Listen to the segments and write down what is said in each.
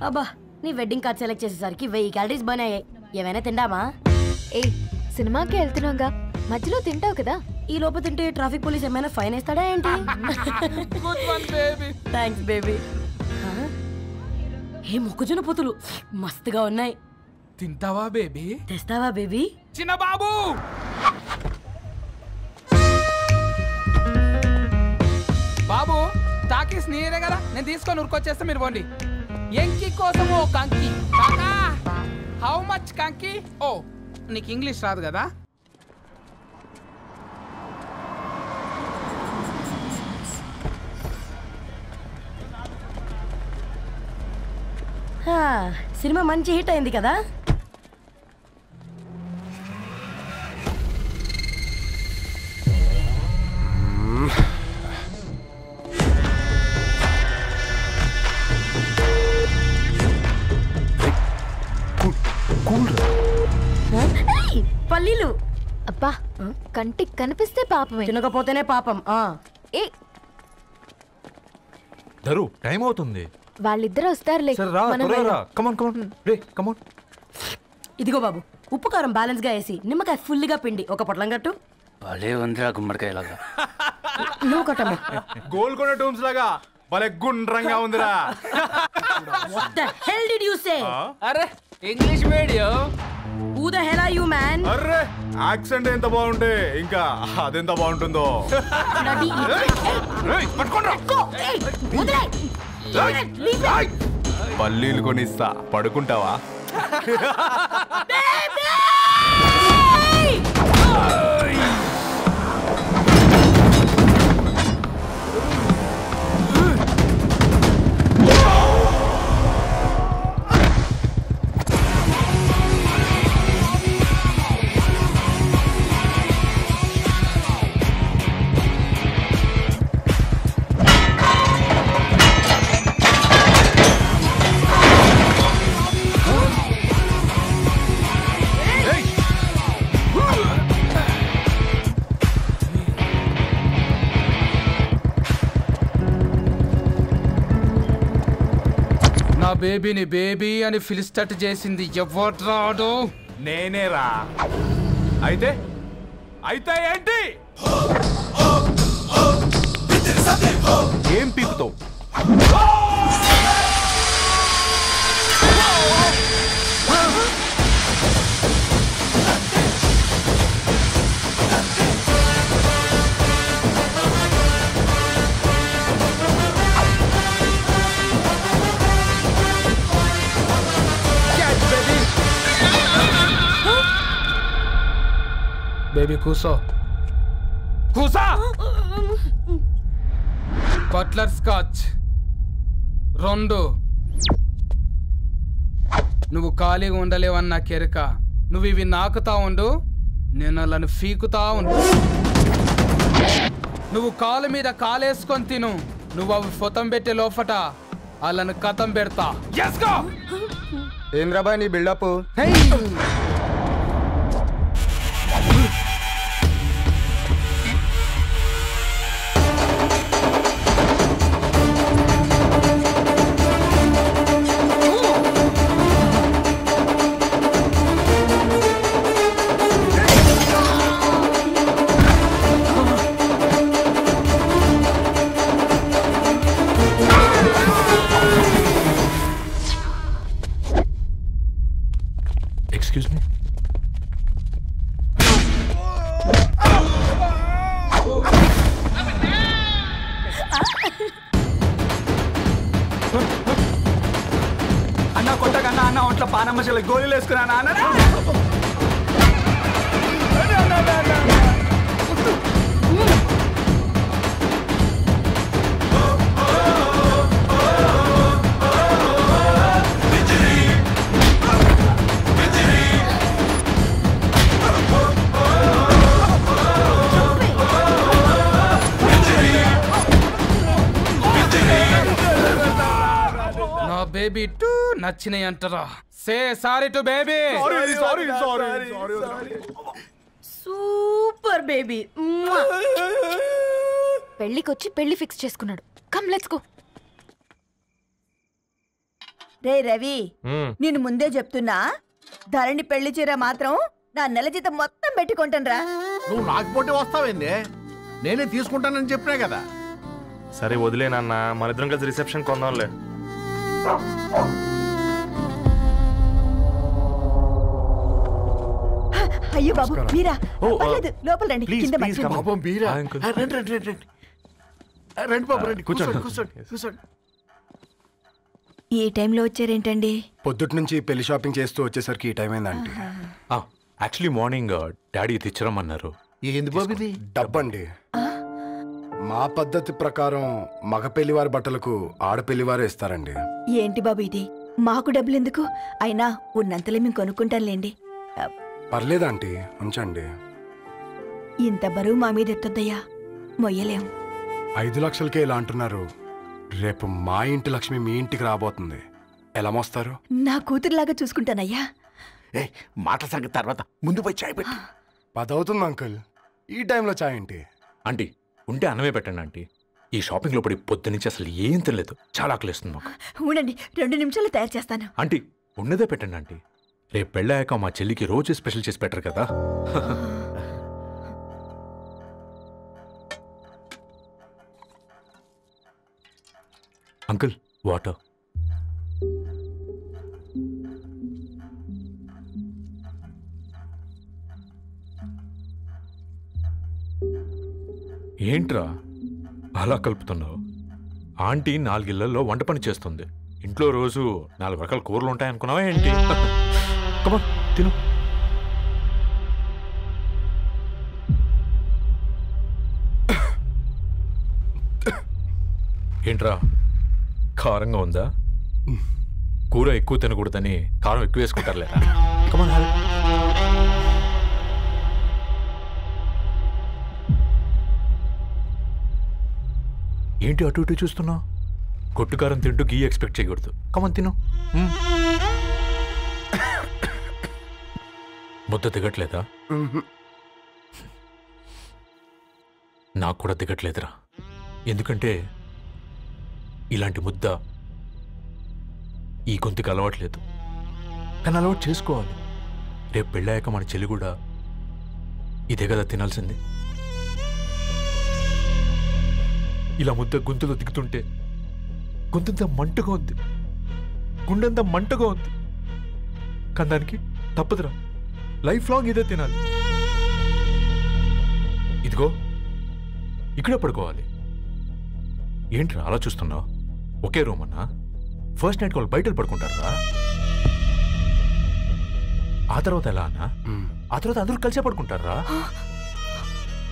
అబ్బా నీ wedding card select చేసేసరికి 1000 క్యాలరీస్ బర్న్ అయ్యాయి. ఏమైనా తిండామా? ఏ సినిమాకి వెళ్తున్నాగా, మధ్యలో తింటావు కదా. ఈ లోపు తింటే ట్రాఫిక్ పోలీస్ ఏమైనా ఫైన్ వేస్తాడా ఏంటి? Thanks baby. ఏ మొక్కజొన్న పొతులు మస్తుగా ఉన్నాయి. తింటావా బేబీ? తెస్తావా బేబీ? చిన్న బాబు బాబు టాకీస్ నీరే కదా, నేను తీసుకొని ఉరుకొచ్చేస్తా, మీరు పోండి. ఎంకి కోసం ఓ కంకి. కాకా హౌ మచ్ కంకి? ఓ నీకు ఇంగ్లీష్ రాదు కదా. సినిమా మంచి హిట్ అయింది కదా. పల్లీలు అబ్బా కంటికి కనిపిస్తే పాపమే, తినకపోతేనే పాపం. ఏ ధరు టైం అవుతుంది. వాళ్ళిద్దరూ వస్తారులే. ఇదిగో బాబు, ఉప్పు కారం బ్యాలెన్స్ గా వేసి నిమ్మకాయ ఫుల్ గా పిండి ఒక పొట్లం కట్టు. భలే ఉందిరా గుమ్మడికాయలాగా. నువ్వు కట్టమ్మా. గోల్కొండ టూమ్స్ లాగా భలే గుండ్రంగా ఉందిరా. What the hell did you say? అరే English medium. Who the hell are you man? Array accent ఎంత బాగుంటే ఇంకా అదెంత బాగుంటుందో. పల్లీలు కొనిస్తా, పడుకుంటావా? నా బేబీని బేబీ అని ఫిలిస్టట్ చేసింది ఎవడ్రాడు? నేనేరా. అయితే అయితే ఏంటి? ఏం పీకుతావు? బేబీ కూసో, కూసా. Buttler scotch 2. నువ్వు ఖాళీగా ఉండలేవన్న కెరక. నువ్వు ఇవి నాకుతా ఉండు, నేను వాళ్ళని ఫీకుతా ఉండు. నువ్వు కాలు మీద కాలేసుకొని తిను. నువ్వు అవి ఫొతం పెట్టే లోపట వాళ్ళని కథం పెడతా. ఏం రాబాయ్ నీ బిల్డప్? Excuse me? అన్న కొట్టకన్నా అన్న ఒంట్లో పానమ్మశల గోళీలు వేసుకున్నా అన్న. నా బేబీ టూ నచ్చినాయి అంటారా? Say sorry to baby. Super baby. పెళ్ళికొచ్చి పెళ్లి ఫిక్స్ చేసుకున్నాడు. Come let's go. రే రవి, నేను ముందే చెప్తున్నా, ధరణి పెళ్లి చీర మాత్రం నా నెల జీతం మొత్తం పెట్టుకుంటానురా. నువ్వు నాకు పోటీ వస్తావేంది? నేనే తీసుకుంటానని చెప్పినా కదా. సరే వదిలేనన్నా, మన ఇద్దరం కలిసి రిసెప్షన్ కొందాంలే. అయ్యో బాబు మీరా? పర్లేదు, లోపల రండి. కింద మర్చిపోయాను. పాపం మీరా? రండి రండి రండి రండి. రండి బాబు రండి, కూర్చోండి కూర్చోండి కూర్చోండి. ఈ టైంలో వచ్చారేంటండి? పొద్దుటి నుంచి పెళ్లి షాపింగ్ చేస్తూ వచ్చేసరికి ఈ టైం అయిందండి. యాక్చువల్లీ మార్నింగ్ డాడీ తెచ్చరమన్నారు. ఏంది బాబు ఇది? డబ్బండి. మా పద్ధతి ప్రకారం మగ పెళ్లివారి బట్టలకు ఆడపెళ్లివారే ఇస్తారండి. ఏంటి బాబు ఇది? మాకు డబ్బులు ఎందుకు? అయినా ఉన్నంతలే మేము కొనుక్కుంటాంలేండి. పర్లేదంటీ, ఉంచండి. ఇంత బరువు మా మీద ఎత్తొద్దయ్యా, మొయ్యలేం. 5 లక్షలకే ఇలా అంటున్నారు. రేపు మా ఇంటి లక్ష్మి మీ ఇంటికి రాబోతుంది, ఎలా మోస్తారు? నా కూతురులాగా చూసుకుంటానయ్యా. మాట సంగతి తర్వాత, ముందు పోయి చాయ్ పెట్టి. 10 అవుతుంది అంకుల్, ఈ టైంలో చాయ్ ఏంటి? ఆంటీ ఉంటే అన్నమే పెట్టండి ఆంటీ. ఈ షాపింగ్లో పడి పొద్దు నుంచి అసలు ఏం తెలియదు, చాలా ఆకలిస్తుంది మాకు. ఉండండి, 2 నిమిషాలు తయారు చేస్తాను. ఆంటీ ఉన్నదే పెట్టండి ఆంటీ. రేపు పెళ్ళాక మా చెల్లికి రోజు స్పెషల్ చేసి పెట్టరు కదా. Uncle water. ఏంట్రా అలా కలుపుతున్నావు? ఆంటీ 4 ఇళ్లలో వంట పని చేస్తుంది. ఇంట్లో రోజు 4 రకాల కూరలు ఉంటాయనుకున్నావా ఏంటి? కమా తిను. ఏంట్రా కారంగా ఉందా? కూర ఎక్కువ తినకూడదని కారం ఎక్కువ వేసుకుంటారులేరా. కమా ఏంటి అటు ఇటు చూస్తున్నావు? కొట్టుకారం తింటూ గీ ఎక్స్పెక్ట్ చేయకూడదు. కమన్ తిను. ముద్ద దిగట్లేదా? నాకు కూడా దిగట్లేదురా. ఎందుకంటే ఇలాంటి ముద్ద ఈ గొంతుకి అలవాట్లేదు. కానీ అలవాటు చేసుకోవాలి. రేపు పెళ్ళాక మన చెల్లి కూడా ఇదే కదా తినాల్సింది. ఇలా ముద్ద గొంతులో దిగుతుంటే గొంతంతా మంటగా ఉంది, గుండెంతా మంటగా ఉంది. కానీ దానికి తప్పదురా, లైఫ్ లాంగ్ ఇదే తినాలి. ఇదిగో ఇక్కడే పడుకోవాలి. ఏంట్రా అలా చూస్తున్నావు? ఒకే రూమ్ అన్నా? ఫస్ట్ నైట్ వాళ్ళు బయట పడుకుంటారా? ఆ తర్వాత ఎలా అన్నా? ఆ తర్వాత అందరూ కలిసే పడుకుంటారా?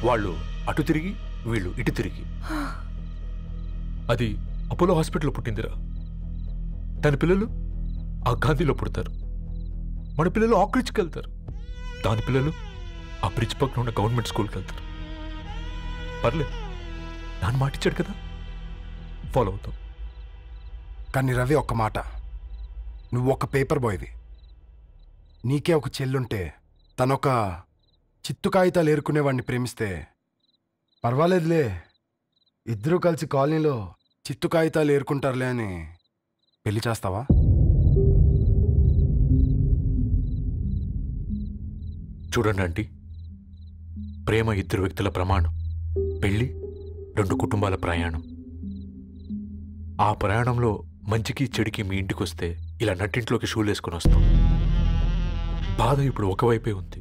వాళ్ళు అటు తిరిగి వీళ్ళు ఇటు తిరిగి. అది అపోలో హాస్పిటల్లో పుట్టిందిరా. దాని పిల్లలు ఆ గాంధీలో పుడతారు. మన పిల్లలు ఆ బ్రిడ్జ్కి వెళ్తారు. దాని పిల్లలు ఆ బ్రిడ్జ్ పక్కన ఉన్న గవర్నమెంట్ స్కూల్కి వెళ్తారు. పర్లేదు, దాన్ని మాటిచ్చాడు కదా, ఫాలో అవుతాం. కానీ రవి, ఒక్క మాట, నువ్వు ఒక పేపర్ బాయ్వి. నీకే ఒక చెల్లుంటే తనొక చిత్తు కాగితాలు ఏరుకునేవాడిని ప్రేమిస్తే పర్వాలేదులే, ఇద్దరూ కలిసి కాలనీలో చిత్తు కాగితాలు ఏరుకుంటారులే అని పెళ్లి చేస్తావా? చూడండి ఆంటీ, ప్రేమ 2 వ్యక్తుల ప్రమాణం, పెళ్లి 2 కుటుంబాల ప్రయాణం. ఆ ప్రయాణంలో మంచికి చెడుకి మీ ఇంటికి వస్తే ఇలా నట్టింట్లోకి షూలు వేసుకుని వస్తాం. బాధ ఇప్పుడు ఒకవైపే ఉంది,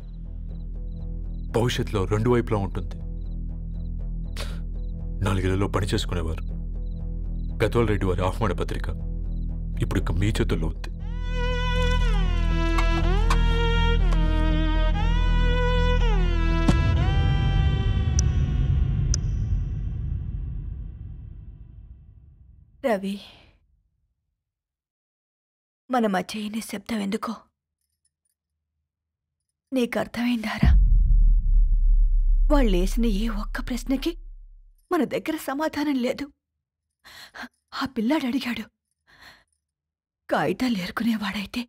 భవిష్యత్తులో 2 వైపులా ఉంటుంది. 4 ఇళ్లలో పని చేసుకునేవారు గద్వాల్ రెడ్డి వారి ఆహ్వాన పత్రిక ఇప్పుడు ఇక మీ చేతుల్లో ఉంది. రవి, మన మధ్య ఈ నిశ్శబ్దం ఎందుకో నీకు అర్థమైందారా? వాళ్ళు వేసిన ఏ ఒక్క ప్రశ్నకి మన దగ్గర సమాధానం లేదు. ఆ పిల్లాడు అడిగాడు, కాగితాలు ఏరుకునేవాడైతే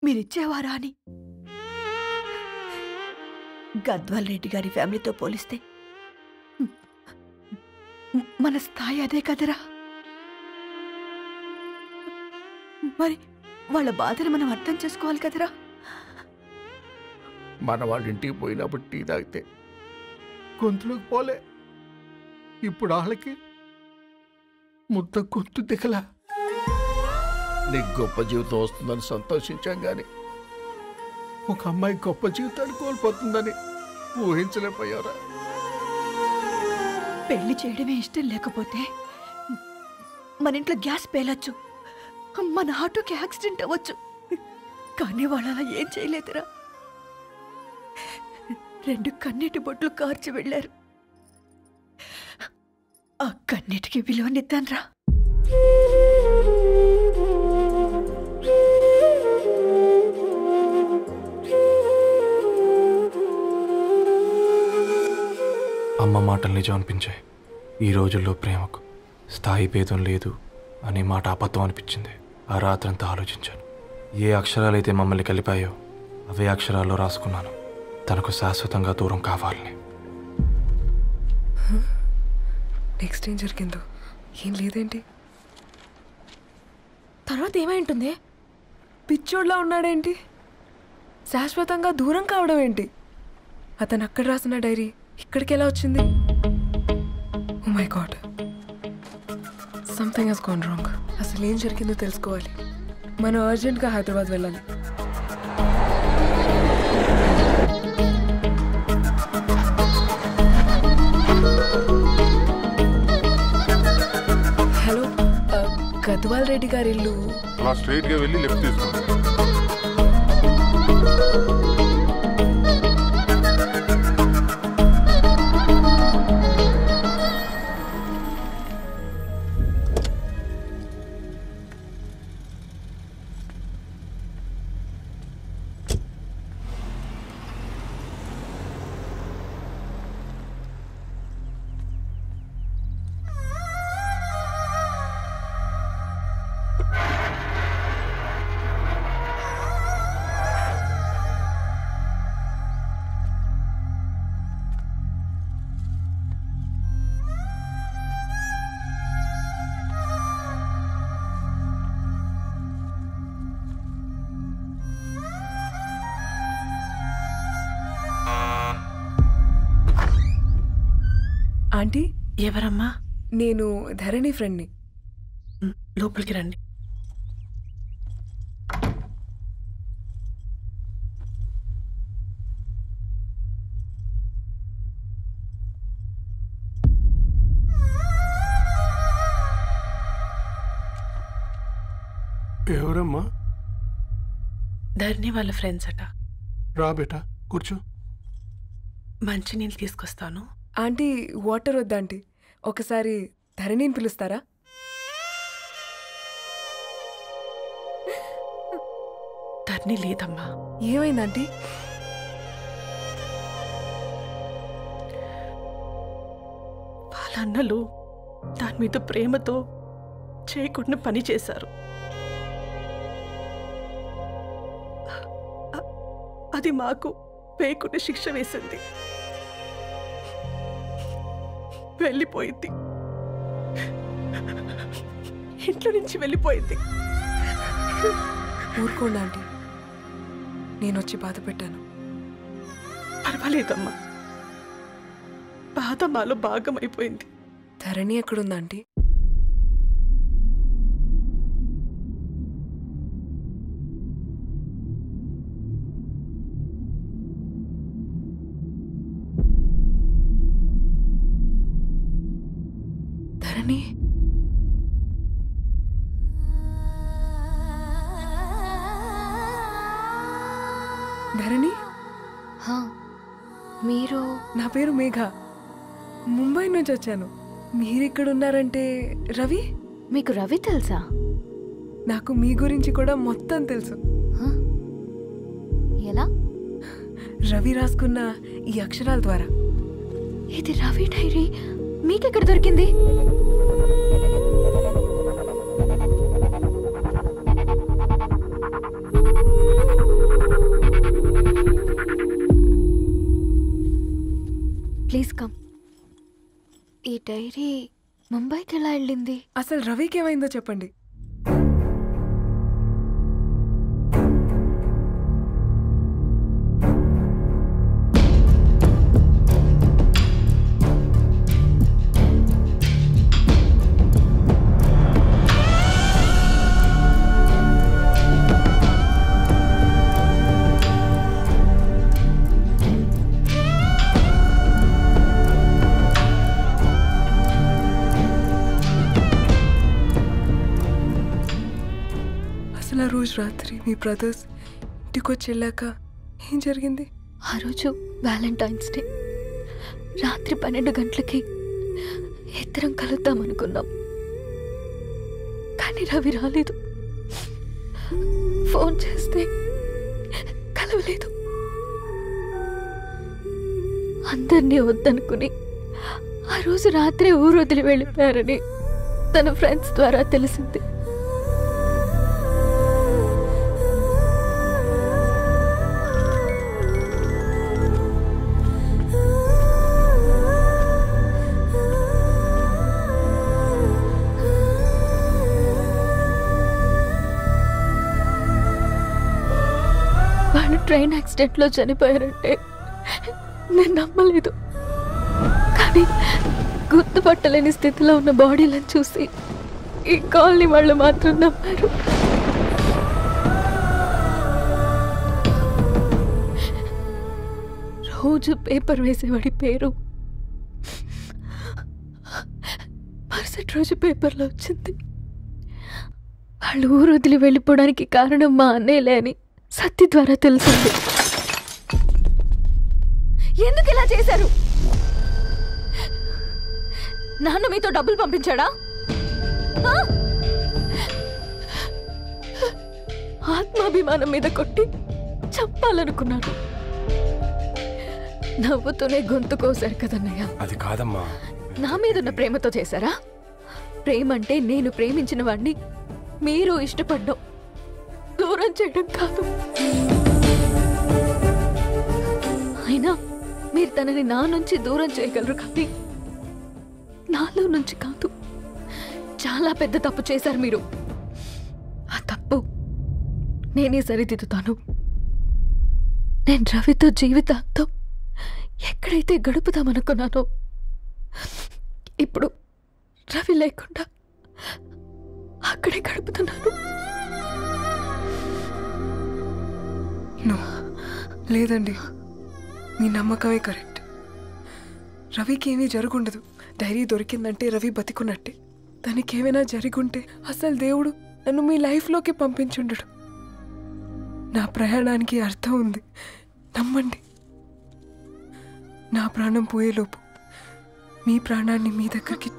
మీరిచ్చేవారా అని. గద్వాల్ రెడ్డి గారి ఫ్యామిలీతో పోలిస్తే మన స్థాయి అదే కదరా. మరి వాళ్ళ బాధను మనం అర్థం చేసుకోవాలి కదరా. మన వాళ్ళ ఇంటికి పోయినప్పుడు టీ తాగితే గొంతులోకి పోలే, ఇప్పుడు వాళ్ళకి ముద్ద గొంతు దిగలా. నీకు గొప్ప జీవితం వస్తుందని సంతోషించాం కానీ ఒక అమ్మాయి గొప్ప జీవితాన్ని కోల్పోతుందని ఊహించలేకపోయారా? పెళ్లి చేయడమే ఇష్టం లేకపోతే మన ఇంట్లో గ్యాస్ పేలొచ్చు, మన ఆటోకి యాక్సిడెంట్ అవ్వచ్చు, కానీ వాళ్ళు అలా ఏం చేయలేదురా. 2 కన్నీటి బొట్లు కార్చి వెళ్ళారు. ఆ కన్నీటికి విలువనిద్దాన్రా. అమ్మ మాటలు నిజం అనిపించాయి. ఈ రోజుల్లో ప్రేమకు స్థాయి భేదం లేదు అనే మాట అబద్ధం అనిపించింది. ఆ రాత్రంతా ఆలోచించాను. ఏ అక్షరాలైతే మమ్మల్ని కలిపాయో అవే అక్షరాల్లో రాసుకున్నాను, తనకు శాశ్వతంగా దూరం కావాలని. నెక్స్ట్ ఏం జరిగిందో ఏం లేదేంటి? తర్వాత ఏమై ఉంటుంది? పిచ్చోడ్లా ఉన్నాడేంటి? శాశ్వతంగా దూరం కావడం ఏంటి? అతను అక్కడ రాసిన డైరీ ఇక్కడికి ఎలా వచ్చింది? Oh my god, something has gone wrong. అసలు ఏం జరిగిందో తెలుసుకోవాలి. మనం అర్జెంట్గా హైదరాబాద్ వెళ్ళాలి. హలో, గద్వాల్ రెడ్డి గారి ఇల్లు అలా స్ట్రైట్ గా వెళ్ళి లెఫ్ట్ తీసుకోండి. ఆంటీ, ఎవరమ్మా? నేను ధరణి ఫ్రెండ్ని. లోపలికి రండి. ఎవరమ్మా? ధరణి వాళ్ళ ఫ్రెండ్స్ అట. రా బేటా, కూర్చో. మంచినీళ్ళు తీసుకొస్తాను. ఆంటీ, వాటర్ వద్దా ఆంటీ? ఒకసారి ధరణిని పిలుస్తారా? ధరణి లేదమ్మా. ఏమైందంటీ? వాళ్ళ అన్నలు దాని మీద ప్రేమతో చేయకుండా పని చేశారు. అది మాకు వేయకుండా శిక్ష వేసింది. వెళ్ళిపోయింది, ఇంట్లో నుంచి వెళ్ళిపోయింది. ఊరుకోండి ఆంటీ, నేను వచ్చి బాధ పెట్టాను. పర్వాలేదమ్మా, బాధ మాలో భాగం అయిపోయింది. ధరణి ఎక్కడుందా ఆంటీ? ధరణి, ధరణి, మీరు? నా పేరు మేఘ, ముంబై నుంచి వచ్చాను. మీరిక్కడున్నారంటే రవి? మీకు రవి తెలుసా? నాకు మీ గురించి కూడా మొత్తం తెలుసు. ఎలా? రవి రాసుకున్న ఈ అక్షరాల ద్వారా. ఇది రవి డైరీ మీకెక్కడ దొరికింది? Please come. ఈ డైరీ ముంబైకి ఎలా వెళ్ళింది? అసలు రవికి ఏమైందో చెప్పండి. అసలు ఆ రోజు రాత్రి మీ బ్రదర్స్ ఇంటికి వచ్చి వెళ్ళాక ఏం జరిగింది? ఆ రోజు వ్యాలంటైన్స్ డే రాత్రి 12 గంటలకి ఇద్దరం కలుద్దాం అనుకున్నాం. కానీ రవి రాలేదు. ఫోన్ చేస్తే కలవలేదు. అందరినీ వద్దనుకుని ఆ రోజు రాత్రి ఊరు వదిలి వెళ్ళిపోయారని తన ఫ్రెండ్స్ ద్వారా తెలిసింది. వాళ్ళు ట్రైన్ యాక్సిడెంట్లో చనిపోయారంటే నేను నమ్మలేదు. కానీ గుర్తుపట్టలేని స్థితిలో ఉన్న బాడీలను చూసి ఈ కాలనీ వాళ్ళు మాత్రం నమ్మారు. రోజు పేపర్ వేసేవాడి పేరు మరుసటి రోజు పేపర్లో వచ్చింది. వాళ్ళు ఊరు వదిలి వెళ్ళిపోవడానికి కారణం మా అన్నయ్యలే అని సత్తి ద్వారా తెలిసింది. ఎందుకు ఇలా చేశారు? నాన్న మీతో డబ్బులు పంపించాడా? ఆత్మాభిమానం మీద కొట్టి చంపాలనుకున్నాను. నవ్వుతూనే గొంతు కోసారు కదన్నయ్య. అది కాదమ్మా. నా మీదున్న ప్రేమతో చేశారా? ప్రేమ అంటే నేను ప్రేమించిన వాడిని మీరు ఇష్టపడ్డం, దూరం చేయడం కాదు. అయినా మీరు తనని నా నుంచి దూరం చేయగలరు, కానీ నాలో నుంచి కాదు. చాలా పెద్ద తప్పు చేశారు మీరు. ఆ తప్పు నేనే సరిదిద్దుతాను. నేను రవితో జీవితాంతం ఎక్కడైతే గడుపుదామనుకున్నానో ఇప్పుడు రవి లేకుండా అక్కడే గడుపుతున్నాను. లేదండి, మీ నమ్మకమే కరెక్ట్. రవికి ఏమీ జరుగుండదు. డైరీ దొరికిందంటే రవి బతికున్నట్టే. తనకేమైనా జరిగుంటే అసలు దేవుడు నన్ను మీ లైఫ్లోకి పంపించుండడు. నా ప్రయాణానికి అర్థం ఉంది, నమ్మండి. నా ప్రాణం పోయేలోపు మీ ప్రాణాన్ని మీ దగ్గరికి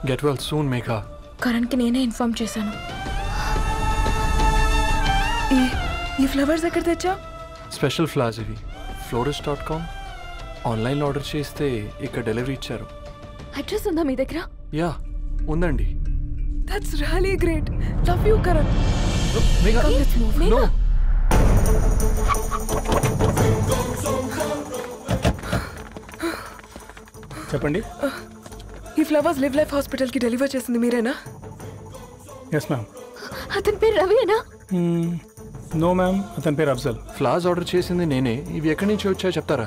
గెట్ వెల్ సూన్ మేఘా. కరణ్కి నేనే ఇన్ఫార్మ్ చేశాను. ఈ ఫ్లవర్స్ ఎక్కడ తెచ్చా? స్పెషల్ ఫ్లవర్స్ ఇవి. florist.com ఆన్లైన్లో ఆర్డర్ చేస్తే ఇక్కడ డెలివరీ ఇచ్చారు. అడ్రస్ ఉందా మీ దగ్గర? యా ఉందండి. That's really great. Love you Karan. Megha no. చెప్పండి. ఈ ఫ్లవర్స్ లివ్ లైఫ్ హాస్పిటల్కి డెలివర్ చేసింది మీరేనా? Yes ma'am. అతని పేరు రవియేనా? నో మ్యామ్, అతని పేరు అఫ్జల్. ఫ్లవర్స్ ఆర్డర్ చేసింది నేనే. ఇవి ఎక్కడి నుంచి వచ్చాయో చెప్తారా?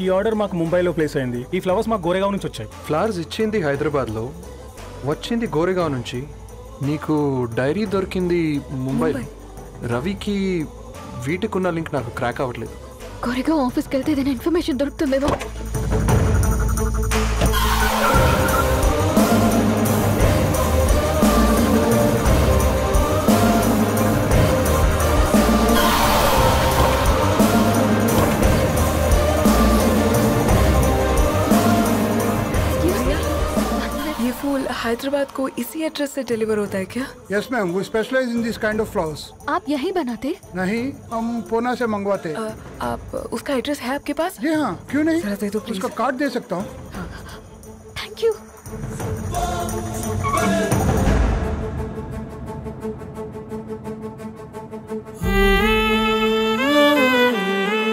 ఈ ఆర్డర్ మాకు ముంబైలో ప్లేస్ అయింది. ఈ ఫ్లవర్స్ మాకు గోరేగావ్ నుంచి వచ్చాయి. ఫ్లవర్స్ ఇచ్చింది హైదరాబాద్లో, వచ్చింది గోరేగావ్ నుంచి. నీకు డైరీ దొరికింది ముంబై. రవికి వీటికున్న లింక్ నాకు క్రాక్ అవ్వట్లేదు. గోరేగావ్ ఆఫీస్కి వెళ్తే ఏదైనా ఇన్ఫర్మేషన్ దొరుకుతుందేమో. फूल हैदराबाद को इसी एड्रेस से डिलीवर होता है क्या? Yes ma'am, we specialize in this kind of flowers. आप यहीं बनाते? नहीं, हम पूना से मंगवाते. आप उसका एड्रेस है आपके पास? जी हाँ, क्यों नहीं? जरा दे दो प्लीज. उसका कार्ड दे सकता हूँ.